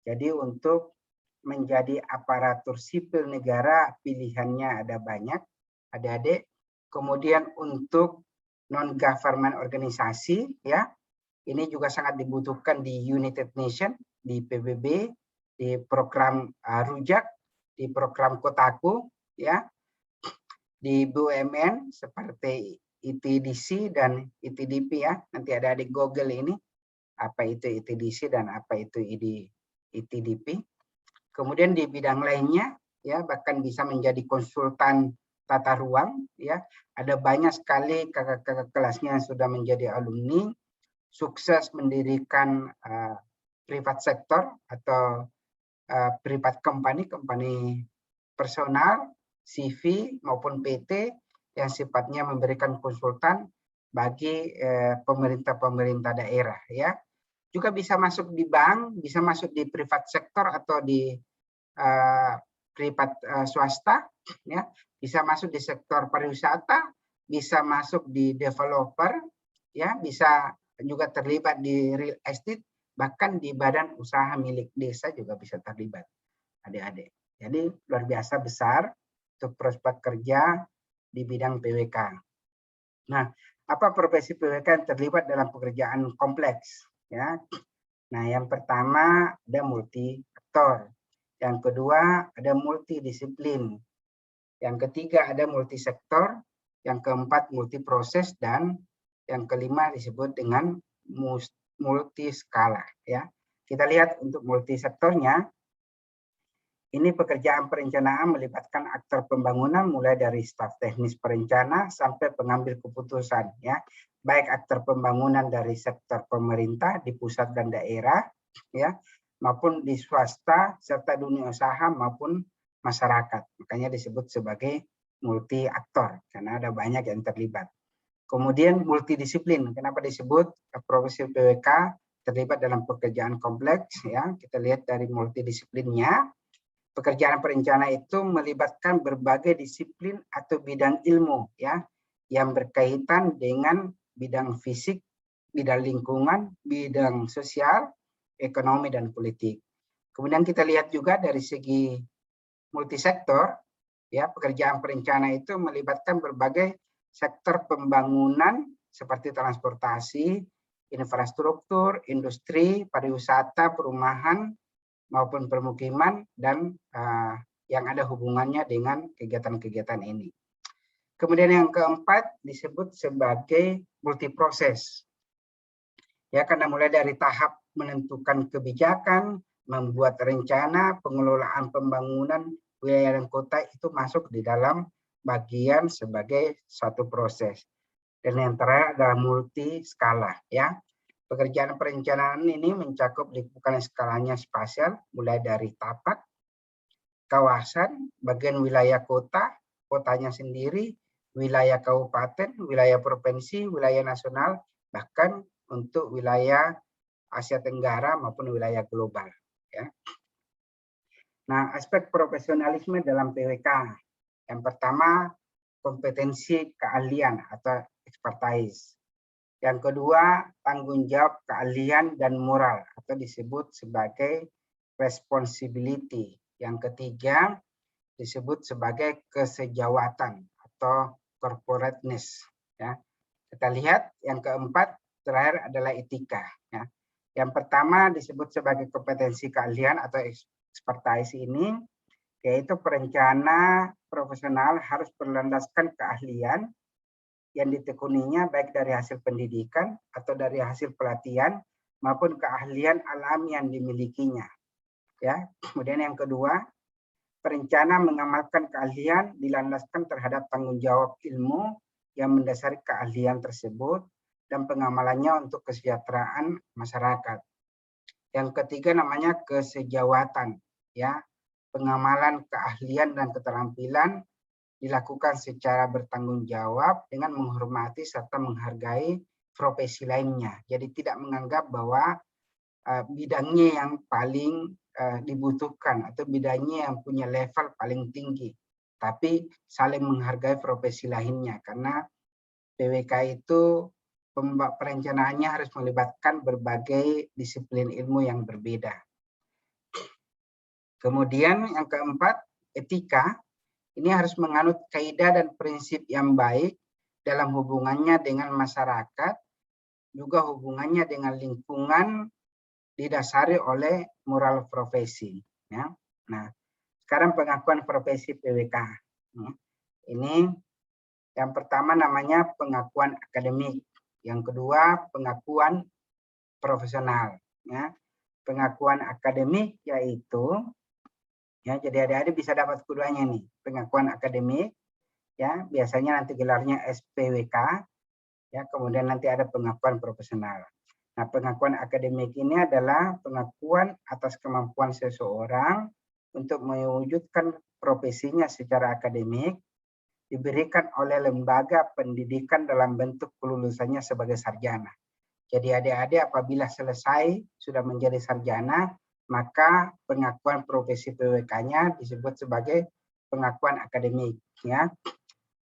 Jadi untuk menjadi aparatur sipil negara pilihannya ada banyak, adik-adik. Kemudian untuk non-government organisasi, ya, ini juga sangat dibutuhkan di United Nations, di PBB, di program Rujak, di program Kotaku, ya, di BUMN seperti ITDC dan ITDP ya. Nanti ada di Google ini apa itu ITDC dan apa itu ITDP. Kemudian di bidang lainnya ya bahkan bisa menjadi konsultan tata ruang ya. Ada banyak sekali kakak-kakak kelasnya yang sudah menjadi alumni, sukses mendirikan private sector atau private company personal, CV maupun PT yang sifatnya memberikan konsultan bagi pemerintah-pemerintah daerah ya. Juga bisa masuk di bank, bisa masuk di private sector atau di privat swasta, ya, bisa masuk di sektor pariwisata, bisa masuk di developer, ya, bisa juga terlibat di real estate, bahkan di badan usaha milik desa juga bisa terlibat, adik-adik. Jadi luar biasa besar untuk prospek kerja di bidang PWK. Nah, apa profesi PWK yang terlibat dalam pekerjaan kompleks? Ya, nah yang pertama ada multi aktor, yang kedua ada multidisiplin, yang ketiga ada multisektor, yang keempat multiproses, dan yang kelima disebut dengan multiskala. Ya, kita lihat untuk multisektornya. Ini pekerjaan perencanaan melibatkan aktor pembangunan mulai dari staf teknis perencana sampai pengambil keputusan ya. Baik aktor pembangunan dari sektor pemerintah di pusat dan daerah ya, maupun di swasta serta dunia usaha maupun masyarakat. Makanya disebut sebagai multi aktor karena ada banyak yang terlibat. Kemudian multidisiplin. Kenapa disebut profesi PWK terlibat dalam pekerjaan kompleks ya? Kita lihat dari multidisiplinnya. Pekerjaan perencana itu melibatkan berbagai disiplin atau bidang ilmu ya yang berkaitan dengan bidang fisik, bidang lingkungan, bidang sosial, ekonomi dan politik. Kemudian kita lihat juga dari segi multisektor, ya, pekerjaan perencana itu melibatkan berbagai sektor pembangunan seperti transportasi, infrastruktur, industri, pariwisata, perumahan maupun permukiman, dan yang ada hubungannya dengan kegiatan-kegiatan ini. Kemudian yang keempat disebut sebagai multiproses. Ya, karena mulai dari tahap menentukan kebijakan, membuat rencana, pengelolaan pembangunan wilayah dan kota itu masuk di dalam bagian sebagai suatu proses. Dan yang terakhir adalah multi skala, ya. Pekerjaan perencanaan ini mencakup bukan skalanya spasial, mulai dari tapak, kawasan, bagian wilayah kota, kotanya sendiri, wilayah kabupaten, wilayah provinsi, wilayah nasional, bahkan untuk wilayah Asia Tenggara maupun wilayah global. Ya. Nah, aspek profesionalisme dalam PWK. Yang pertama, kompetensi keahlian atau expertise. Yang kedua, tanggung jawab keahlian dan moral atau disebut sebagai responsibility. Yang ketiga, disebut sebagai kesejawatan atau corporateness. Ya. Kita lihat yang keempat, terakhir adalah etika. Ya. Yang pertama disebut sebagai kompetensi keahlian atau expertise ini, yaitu perencana profesional harus berlandaskan keahlian yang ditekuninya baik dari hasil pendidikan atau dari hasil pelatihan maupun keahlian alami yang dimilikinya. Ya. Kemudian yang kedua, perencana mengamalkan keahlian dilandaskan terhadap tanggung jawab ilmu yang mendasari keahlian tersebut dan pengamalannya untuk kesejahteraan masyarakat. Yang ketiga namanya kesejawatan, ya. Pengamalan keahlian dan keterampilan dilakukan secara bertanggung jawab dengan menghormati serta menghargai profesi lainnya. Jadi tidak menganggap bahwa bidangnya yang paling dibutuhkan atau bidangnya yang punya level paling tinggi, tapi saling menghargai profesi lainnya, karena PWK itu perencanaannya harus melibatkan berbagai disiplin ilmu yang berbeda. Kemudian yang keempat, etika. Ini harus menganut kaidah dan prinsip yang baik dalam hubungannya dengan masyarakat, juga hubungannya dengan lingkungan, didasari oleh moral profesi. Ya. Nah, sekarang pengakuan profesi PWK. Ini yang pertama namanya pengakuan akademik, yang kedua pengakuan profesional. Ya. Pengakuan akademik yaitu, ya, jadi adik-adik bisa dapat keduanya nih, pengakuan akademik, ya, biasanya nanti gelarnya SPWK, ya, kemudian nanti ada pengakuan profesional. Nah, pengakuan akademik ini adalah pengakuan atas kemampuan seseorang untuk mewujudkan profesinya secara akademik, diberikan oleh lembaga pendidikan dalam bentuk kelulusannya sebagai sarjana. Jadi adik-adik apabila selesai sudah menjadi sarjana, maka pengakuan profesi PWK-nya disebut sebagai pengakuan akademik. Ya.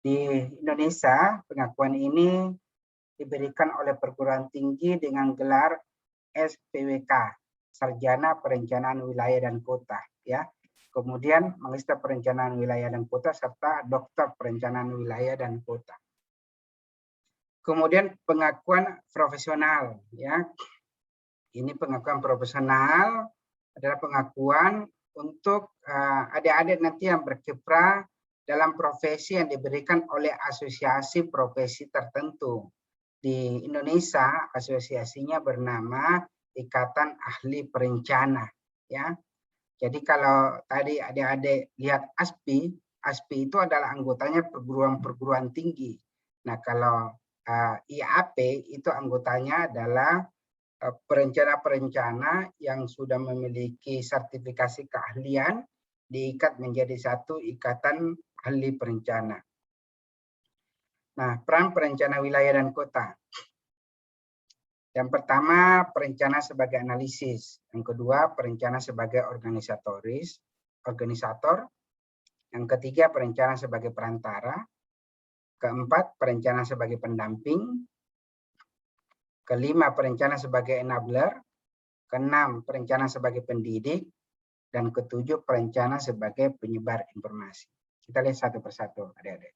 Di Indonesia, pengakuan ini diberikan oleh perguruan tinggi dengan gelar SPWK, Sarjana Perencanaan Wilayah dan Kota. Ya. Kemudian Magister Perencanaan Wilayah dan Kota serta Doktor Perencanaan Wilayah dan Kota. Kemudian pengakuan profesional, ya. Ini pengakuan profesional adalah pengakuan untuk adik-adik nanti yang berkiprah dalam profesi yang diberikan oleh asosiasi profesi tertentu. Di Indonesia asosiasinya bernama Ikatan Ahli Perencana, ya. Jadi kalau tadi adik-adik lihat ASPI, ASPI itu adalah anggotanya perguruan-perguruan tinggi. Nah, kalau IAP itu anggotanya adalah perencana-perencana yang sudah memiliki sertifikasi keahlian diikat menjadi satu ikatan ahli perencana. Nah, peran perencana wilayah dan kota. Yang pertama, perencana sebagai analisis. Yang kedua, perencana sebagai organisator. Yang ketiga, perencana sebagai perantara. Keempat, perencana sebagai pendamping. Kelima, perencana sebagai enabler. Keenam, perencana sebagai pendidik. dan ketujuh perencana sebagai penyebar informasi. Kita lihat satu persatu, adik-adik.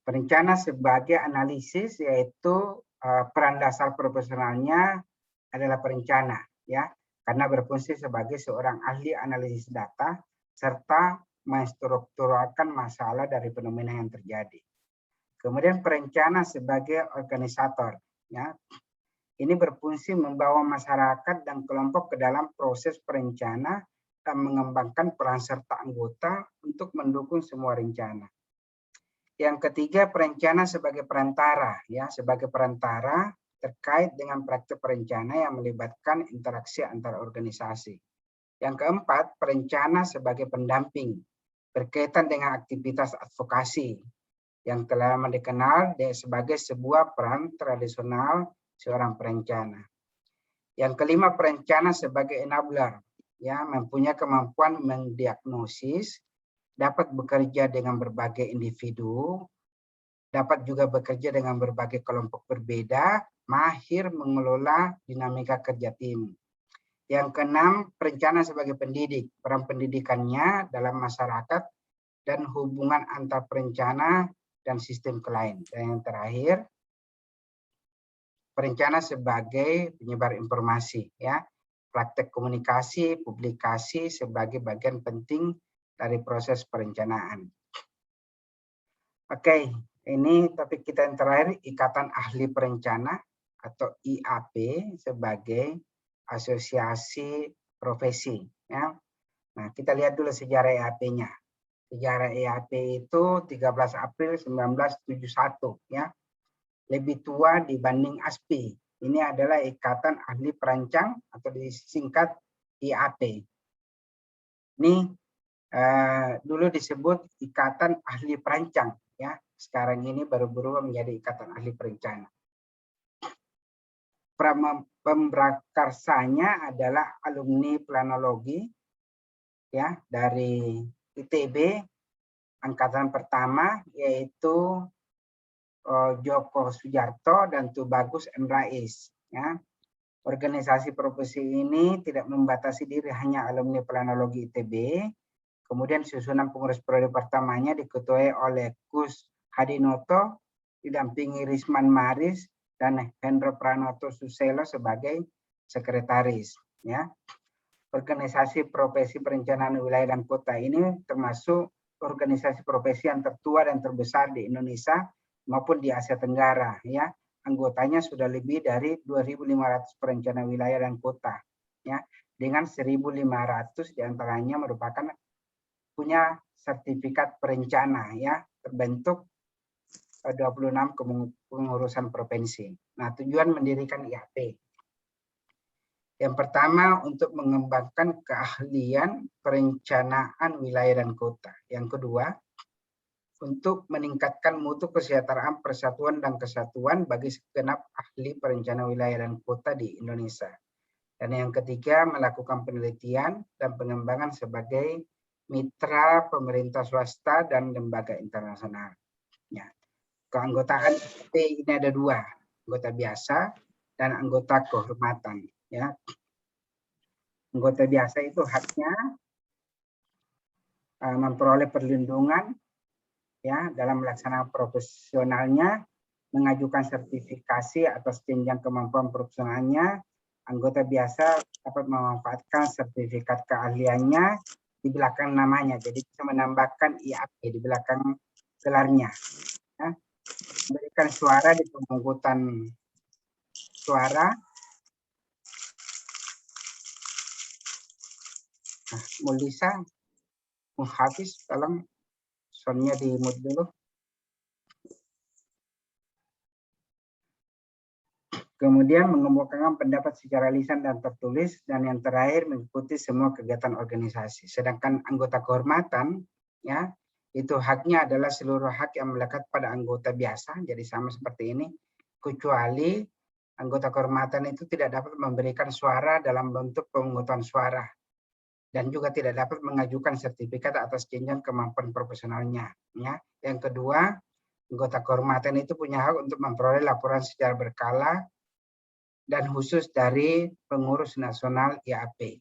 Perencana sebagai analisis, yaitu peran dasar profesionalnya adalah perencana, ya, karena berfungsi sebagai seorang ahli analisis data serta menstrukturalkan masalah dari fenomena yang terjadi. Kemudian perencana sebagai organisator, ya, ini berfungsi membawa masyarakat dan kelompok ke dalam proses perencana dan mengembangkan peran serta anggota untuk mendukung semua rencana. Yang ketiga, perencana sebagai perantara, ya, sebagai perantara terkait dengan praktik perencana yang melibatkan interaksi antar organisasi. Yang keempat, perencana sebagai pendamping berkaitan dengan aktivitas advokasi yang telah lama dikenal sebagai sebuah peran tradisional seorang perencana. Yang kelima, perencana sebagai enabler, ya, mempunyai kemampuan mendiagnosis, dapat bekerja dengan berbagai individu, dapat juga bekerja dengan berbagai kelompok berbeda, mahir mengelola dinamika kerja tim. Yang keenam, perencana sebagai pendidik, peran pendidikannya dalam masyarakat dan hubungan antar perencana dan sistem klien. Dan yang terakhir, perencana sebagai penyebar informasi, ya, praktek komunikasi, publikasi sebagai bagian penting dari proses perencanaan. Oke, ini topik kita yang terakhir, Ikatan Ahli Perencana atau IAP sebagai asosiasi profesi, ya. Nah, kita lihat dulu sejarah IAP-nya. Sejarah IAP itu 13 April 1971, ya. Lebih tua dibanding ASPI. Ini adalah Ikatan Ahli Perancang atau disingkat IAP. Ini dulu disebut Ikatan Ahli Perancang, ya. Sekarang ini baru berubah menjadi Ikatan Ahli Perencana. Pemrakarsanya adalah alumni planologi, ya, dari ITB angkatan pertama, yaitu Joko Sujarto dan Tubagus M. Rais, ya. Organisasi profesi ini tidak membatasi diri hanya alumni planologi ITB. Kemudian susunan pengurus periode pertamanya diketuai oleh Kus Hadinoto, didampingi Risman Maris dan Hendro Pranoto Suselo sebagai sekretaris, ya. Organisasi profesi perencanaan wilayah dan kota ini termasuk organisasi profesi yang tertua dan terbesar di Indonesia maupun di Asia Tenggara, ya. Anggotanya sudah lebih dari 2.500 perencana wilayah dan kota, ya, dengan 1.500 diantaranya merupakan punya sertifikat perencana, ya, terbentuk 26 kepengurusan provinsi. Nah, tujuan mendirikan IAP. Yang pertama, untuk mengembangkan keahlian perencanaan wilayah dan kota. Yang kedua, untuk meningkatkan mutu kesejahteraan persatuan dan kesatuan bagi segenap ahli perencana wilayah dan kota di Indonesia. Dan yang ketiga, melakukan penelitian dan pengembangan sebagai mitra pemerintah swasta dan lembaga internasional. Ya. Keanggotaan IAP ini ada dua, anggota biasa dan anggota kehormatan. Ya. Anggota biasa itu haknya memperoleh perlindungan, ya, dalam melaksanakan profesionalnya, mengajukan sertifikasi atas jenjang kemampuan profesionalnya. Anggota biasa dapat memanfaatkan sertifikat keahliannya di belakang namanya, jadi bisa menambahkan IAP di belakang gelarnya, ya. Memberikan suara di pemungutan suara. Nah, Mulisa, Hafiz, tolong soundnya di mute dulu. Kemudian mengemukakan pendapat secara lisan dan tertulis, dan yang terakhir mengikuti semua kegiatan organisasi. Sedangkan anggota kehormatan, ya, itu haknya adalah seluruh hak yang melekat pada anggota biasa, jadi sama seperti ini, kecuali anggota kehormatan itu tidak dapat memberikan suara dalam bentuk pemungutan suara dan juga tidak dapat mengajukan sertifikat atas jenjang kemampuan profesionalnya, ya. Yang kedua, anggota kehormatan itu punya hak untuk memperoleh laporan secara berkala dan khusus dari pengurus nasional IAP.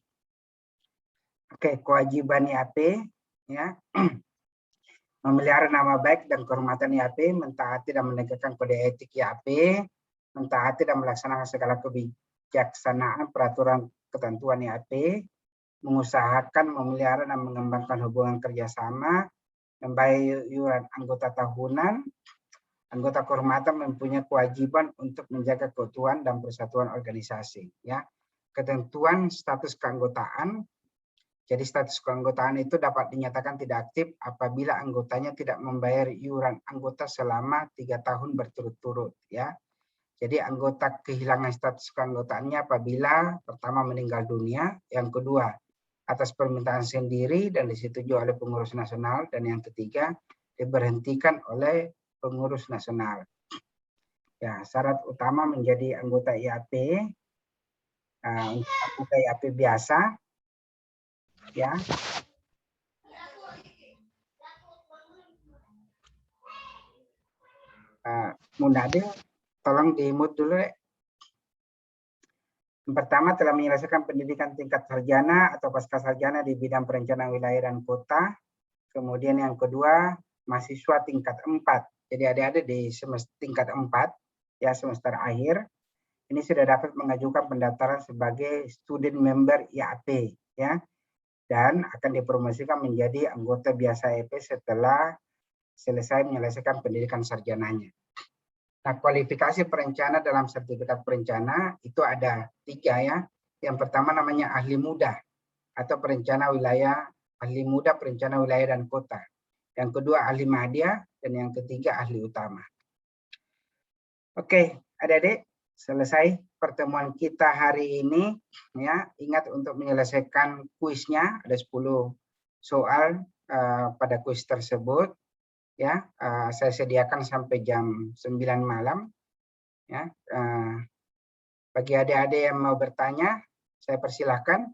Oke, kewajiban IAP ya. Memelihara nama baik dan kehormatan IAP, mentaati dan menegakkan kode etik IAP, mentaati dan melaksanakan segala kebijaksanaan peraturan ketentuan IAP, mengusahakan memelihara dan mengembangkan hubungan kerjasama, membayar iuran anggota tahunan. Anggota kehormatan mempunyai kewajiban untuk menjaga keutuhan dan persatuan organisasi. Ya, ketentuan status keanggotaan. Jadi status keanggotaan itu dapat dinyatakan tidak aktif apabila anggotanya tidak membayar iuran anggota selama 3 tahun berturut-turut. Ya, jadi anggota kehilangan status keanggotaannya apabila pertama meninggal dunia, yang kedua atas permintaan sendiri dan disetujui oleh pengurus nasional, dan yang ketiga diberhentikan oleh pengurus nasional. Ya, syarat utama menjadi anggota IAP, untuk anggota IAP biasa, ya. Munade, tolong di-mute dulu, Rek. Yang pertama telah menyelesaikan pendidikan tingkat sarjana atau pasca sarjana di bidang perencanaan wilayah dan kota. Kemudian yang kedua, mahasiswa tingkat 4. Jadi adik-adik di semester tingkat 4, ya semester akhir, ini sudah dapat mengajukan pendaftaran sebagai student member IAP, ya, dan akan dipromosikan menjadi anggota biasa IAP setelah selesai menyelesaikan pendidikan sarjananya. Nah, kualifikasi perencana dalam sertifikat perencana itu ada 3 ya. Yang pertama namanya ahli muda atau perencana wilayah, ahli muda perencana wilayah dan kota. Yang kedua ahli madya, dan yang ketiga ahli utama. Oke, adik-adik, selesai pertemuan kita hari ini ya. Ingat untuk menyelesaikan kuisnya, ada 10 soal pada kuis tersebut ya. Saya sediakan sampai jam 9 malam ya. Bagi adik-adik yang mau bertanya, saya persilahkan.